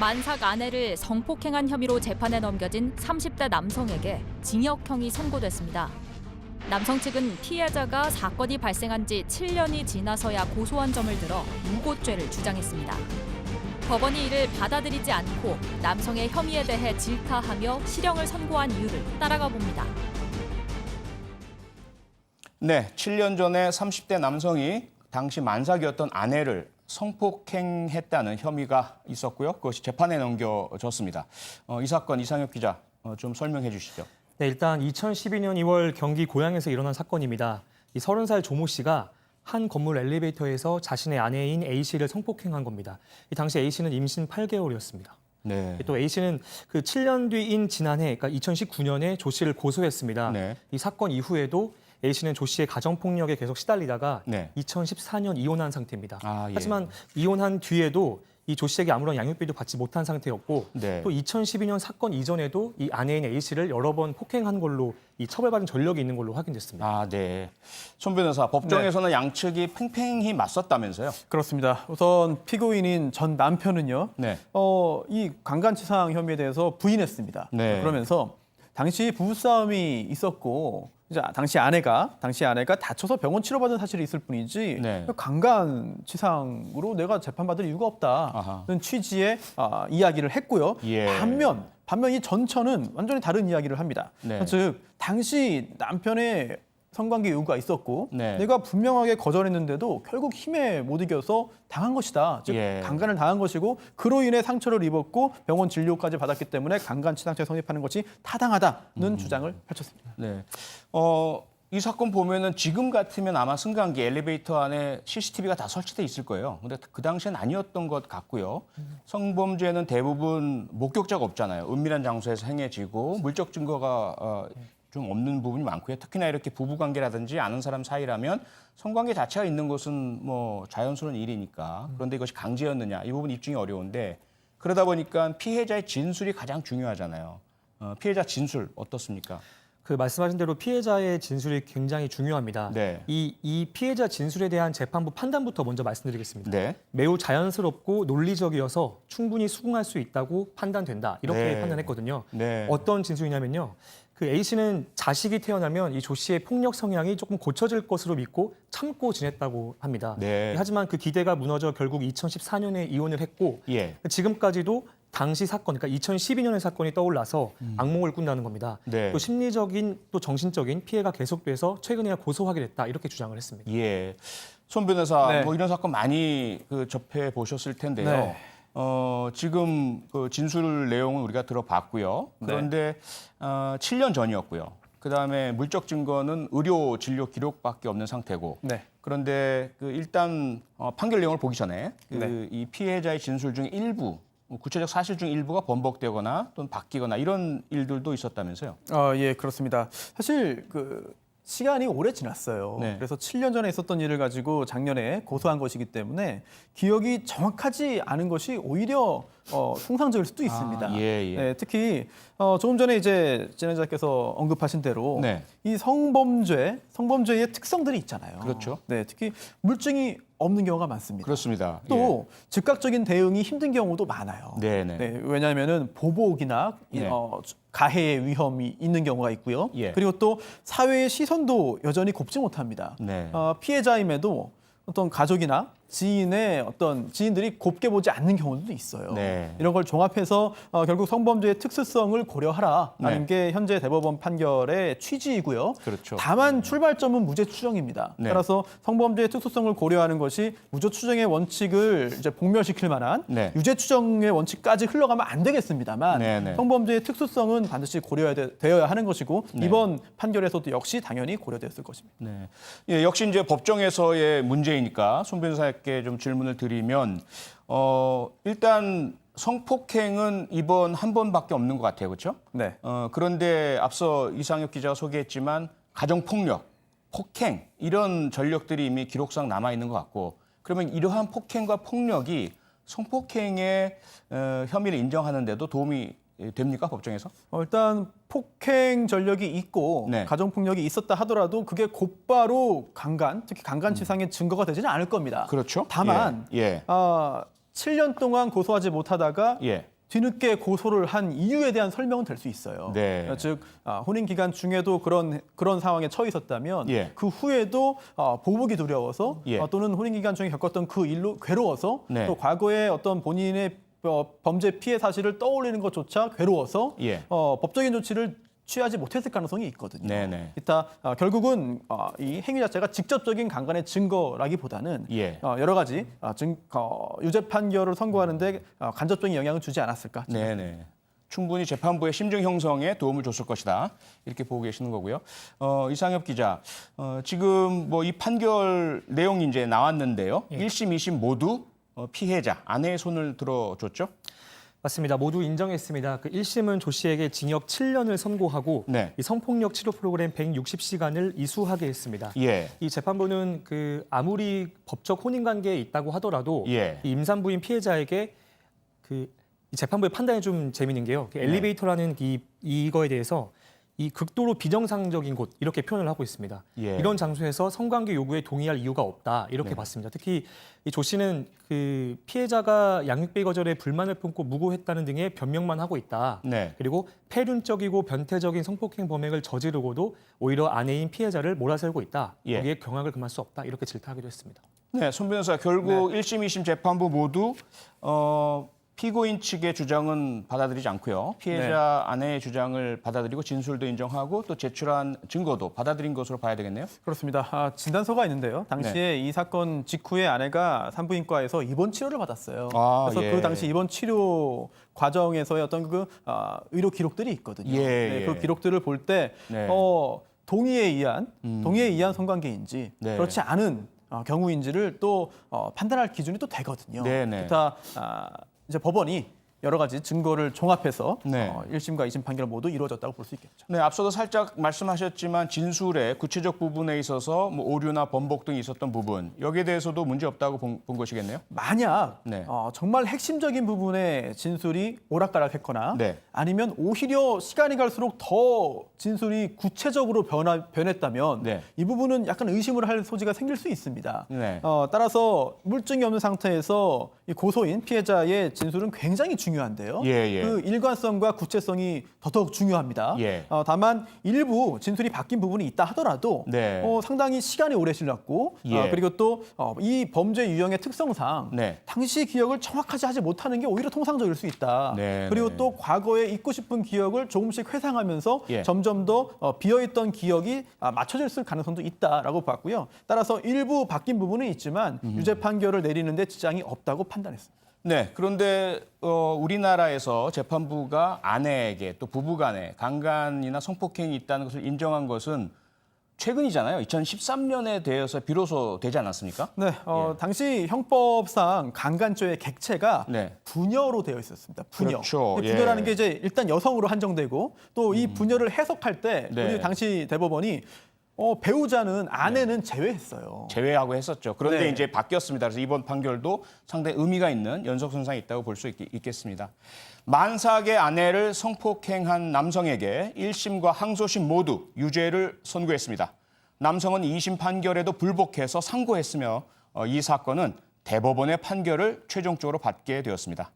만삭 아내를 성폭행한 혐의로 재판에 넘겨진 30대 남성에게 징역형이 선고됐습니다. 남성 측은 피해자가 사건이 발생한 지 7년이 지나서야 고소한 점을 들어 무고죄를 주장했습니다. 법원이 이를 받아들이지 않고 남성의 혐의에 대해 질타하며 실형을 선고한 이유를 따라가 봅니다. 네, 7년 전에 30대 남성이 당시 만삭이었던 아내를 성폭행했다는 혐의가 있었고요. 그것이 재판에 넘겨졌습니다. 이 사건 이상혁 기자 좀 설명해 주시죠. 네, 일단 2012년 2월 경기 고양에서 일어난 사건입니다. 이 30살 조모 씨가 한 건물 엘리베이터에서 자신의 아내인 A 씨를 성폭행한 겁니다. 이 당시 A 씨는 임신 8개월이었습니다. 네. 또 A 씨는 그 7년 뒤인 지난해, 그러니까 2019년에 조 씨를 고소했습니다. 네. 이 사건 이후에도 A 씨는 조 씨의 가정폭력에 계속 시달리다가 네. 2014년 이혼한 상태입니다. 예. 하지만 이혼한 뒤에도 이 조 씨에게 아무런 양육비도 받지 못한 상태였고 네. 또 2012년 사건 이전에도 이 아내인 A 씨를 여러 번 폭행한 걸로 이 처벌받은 전력이 있는 걸로 확인됐습니다. 네. 손 변호사, 법정에서는 양측이 팽팽히 맞섰다면서요? 그렇습니다. 우선 피고인인 전 남편은요. 네. 이 강간치상 혐의에 대해서 부인했습니다. 네. 그러면서 당시 부부싸움이 있었고 이제 당시 아내가 다쳐서 병원 치료받은 사실이 있을 뿐이지 네. 강간치상으로 내가 재판받을 이유가 없다는 아하. 취지의 이야기를 했고요. 예. 반면 이 전처는 완전히 다른 이야기를 합니다. 네. 즉 당시 남편의 성관계 요구가 있었고 네. 내가 분명하게 거절했는데도 결국 힘에 못 이겨서 당한 것이다. 즉 예. 강간을 당한 것이고 그로 인해 상처를 입었고 병원 진료까지 받았기 때문에 강간치상죄 성립하는 것이 타당하다는 주장을 펼쳤습니다. 네. 이 사건 보면은 지금 같으면 아마 승강기 엘리베이터 안에 CCTV가 다 설치돼 있을 거예요. 근데 그 당시엔 아니었던 것 같고요. 성범죄는 대부분 목격자가 없잖아요. 은밀한 장소에서 행해지고 물적 증거가 좀 없는 부분이 많고요. 특히나 이렇게 부부관계라든지 아는 사람 사이라면 성관계 자체가 있는 것은 뭐 자연스러운 일이니까. 그런데 이것이 강제였느냐 이 부분 입증이 어려운데 그러다 보니까 피해자의 진술이 가장 중요하잖아요. 피해자 진술 어떻습니까? 그 말씀하신 대로 피해자의 진술이 굉장히 중요합니다. 네. 이 피해자 진술에 대한 재판부 판단부터 먼저 말씀드리겠습니다. 네. 매우 자연스럽고 논리적이어서 충분히 수긍할 수 있다고 판단된다. 이렇게 네. 판단했거든요. 네. 어떤 진술이냐면요. 그 A 씨는 자식이 태어나면 이 조 씨의 폭력 성향이 조금 고쳐질 것으로 믿고 참고 지냈다고 합니다. 네. 하지만 그 기대가 무너져 결국 2014년에 이혼을 했고 예. 지금까지도 당시 사건, 그러니까 2012년의 사건이 떠올라서 악몽을 꾼다는 겁니다. 네. 또 심리적인 또 정신적인 피해가 계속돼서 최근에야 고소하게 됐다 이렇게 주장을 했습니다. 예. 손 변호사, 네. 뭐 이런 사건 많이 접해 보셨을 텐데요. 네. 지금 그 진술 내용은 우리가 들어봤고요. 그런데 7년 전이었고요. 그다음에 물적 증거는 의료 진료 기록밖에 없는 상태고. 네. 그런데 그 일단 판결 내용을 보기 전에 네. 이 피해자의 진술 중 일부, 구체적 사실 중 일부가 번복되거나 또는 바뀌거나 이런 일들도 있었다면서요? 예, 그렇습니다. 사실 시간이 오래 지났어요. 네. 그래서 7년 전에 있었던 일을 가지고 작년에 고소한 것이기 때문에 기억이 정확하지 않은 것이 오히려 통상적일 수도 있습니다. 예. 네, 특히 조금 전에 이제 진 기자께서 언급하신 대로 네. 이 성범죄의 특성들이 있잖아요. 그렇죠. 네, 특히 물증이 없는 경우가 많습니다. 그렇습니다. 또 즉각적인 대응이 힘든 경우도 많아요. 네네. 네, 왜냐하면은 보복이나 네. 가해의 위험이 있는 경우가 있고요. 예. 그리고 또 사회의 시선도 여전히 곱지 못합니다. 네. 피해자임에도 어떤 가족이나 지인들이 곱게 보지 않는 경우도 있어요. 네. 이런 걸 종합해서 결국 성범죄의 특수성을 고려하라라는 네. 게 현재 대법원 판결의 취지이고요. 그렇죠. 다만 출발점은 무죄 추정입니다. 네. 따라서 성범죄의 특수성을 고려하는 것이 무죄 추정의 원칙을 이제 복멸시킬 만한 네. 유죄 추정의 원칙까지 흘러가면 안 되겠습니다만 네. 성범죄의 특수성은 반드시 되어야 하는 것이고 네. 이번 판결에서도 역시 당연히 고려됐을 것입니다. 네. 예, 역시 이제 법정에서의 문제이니까 손 변호사께 좀 질문을 드리면 일단 성폭행은 이번 한 번밖에 없는 것 같아요, 그렇죠? 네. 그런데 앞서 이상혁 기자가 소개했지만 가정폭력, 폭행 이런 전력들이 이미 기록상 남아 있는 것 같고 그러면 이러한 폭행과 폭력이 성폭행의 혐의를 인정하는데도 도움이 됩니까 법정에서? 일단 폭행 전력이 있고 네. 가정폭력이 있었다 하더라도 그게 곧바로 특히 강간치상의 증거가 되지는 않을 겁니다. 그렇죠. 다만 예. 7년 동안 고소하지 못하다가 예. 뒤늦게 고소를 한 이유에 대한 설명은 될 수 있어요. 네. 즉 혼인 기간 중에도 그런 상황에 처해 있었다면 예. 그 후에도 보복이 두려워서 예. 또는 혼인 기간 중에 겪었던 그 일로 괴로워서 네. 또 과거에 어떤 본인의 범죄 피해 사실을 떠올리는 것조차 괴로워서 예. 법적인 조치를 취하지 못했을 가능성이 있거든요. 네네. 이따 결국은 이 행위 자체가 직접적인 강간의 증거라기보다는 예. 여러 가지 유죄 판결을 선고하는데 간접적인 영향을 주지 않았을까? 네네. 충분히 재판부의 심증 형성에 도움을 줬을 것이다. 이렇게 보고 계시는 거고요. 이상엽 기자, 지금 뭐 이 판결 내용이 이제 나왔는데요. 1심, 2심 모두 피해자, 아내의 손을 들어줬죠? 맞습니다. 모두 인정했습니다. 그 1심은 조 씨에게 징역 7년을 선고하고 네. 이 성폭력 치료 프로그램 160시간을 이수하게 했습니다. 예. 이 재판부는 그 아무리 법적 혼인 관계에 있다고 하더라도 예. 이 임산부인 피해자에게 이 재판부의 판단이 좀 재미있는 게요. 그 엘리베이터라는 이거에 대해서 이 극도로 비정상적인 곳 이렇게 표현을 하고 있습니다. 예. 이런 장소에서 성관계 요구에 동의할 이유가 없다 이렇게 봤습니다. 특히 이 조 씨는 그 피해자가 양육비 거절에 불만을 품고 무고했다는 등의 변명만 하고 있다. 네. 그리고 폐륜적이고 변태적인 성폭행 범행을 저지르고도 오히려 아내인 피해자를 몰아세우고 있다. 예. 여기에 경악을 금할 수 없다. 이렇게 질타하기도 했습니다. 네, 손 변호사 결국 1심, 2심 재판부 모두 피고인 측의 주장은 받아들이지 않고요. 피해자 아내의 주장을 받아들이고 진술도 인정하고 또 제출한 증거도 받아들인 것으로 봐야 되겠네요. 그렇습니다. 진단서가 있는데요. 당시에 이 사건 직후에 아내가 산부인과에서 입원 치료를 받았어요. 그래서 예. 그 당시 입원 치료 과정에서의 어떤 의료 기록들이 있거든요. 예. 그 기록들을 볼 때 네. 동의에 의한 성관계인지 네. 그렇지 않은 경우인지를 또 판단할 기준이 또 되거든요. 네네. 기타 이제 법원이 여러 가지 증거를 종합해서 네. 1심과 2심 판결 모두 이루어졌다고 볼 수 있겠죠. 네, 앞서도 살짝 말씀하셨지만 진술의 구체적 부분에 있어서 뭐 오류나 번복 등이 있었던 부분 여기에 대해서도 문제 없다고 본 것이겠네요. 만약 네. 정말 핵심적인 부분의 진술이 오락가락했거나 네. 아니면 오히려 시간이 갈수록 더 진술이 구체적으로 변했다면 네. 이 부분은 약간 의심을 할 소지가 생길 수 있습니다. 네. 따라서 물증이 없는 상태에서 이 고소인 피해자의 진술은 굉장히 중요한데요. 예. 그 일관성과 구체성이 더더욱 중요합니다. 예. 다만 일부 진술이 바뀐 부분이 있다 하더라도 네. 상당히 시간이 오래 지났고 예. 그리고 또 이 범죄 유형의 특성상 네. 당시 기억을 정확하지 하지 못하는 게 오히려 통상적일 수 있다. 네, 그리고 네. 또 과거에 잊고 싶은 기억을 조금씩 회상하면서 예. 점점 더 비어있던 기억이 맞춰질 가능성도 있다라고 봤고요. 따라서 일부 바뀐 부분은 있지만 유죄 판결을 내리는데 지장이 없다고 판단했습니다. 네, 그런데 우리나라에서 재판부가 아내에게 또 부부간에 강간이나 성폭행이 있다는 것을 인정한 것은 최근이잖아요. 2013년에 대해서 비로소 되지 않았습니까? 네, 당시 형법상 강간죄의 객체가 네. 부녀로 되어 있었습니다. 부녀. 그렇죠. 부녀라는 예. 게 이제 일단 여성으로 한정되고 또 이 부녀를 해석할 때 네. 우리 당시 대법원이 배우자는 아내는 제외했어요. 제외하고 했었죠. 그런데 네. 이제 바뀌었습니다. 그래서 이번 판결도 상당히 의미가 있는 연속선상이 있다고 볼 수 있겠습니다. 만삭의 아내를 성폭행한 남성에게 1심과 항소심 모두 유죄를 선고했습니다. 남성은 2심 판결에도 불복해서 상고했으며 이 사건은 대법원의 판결을 최종적으로 받게 되었습니다.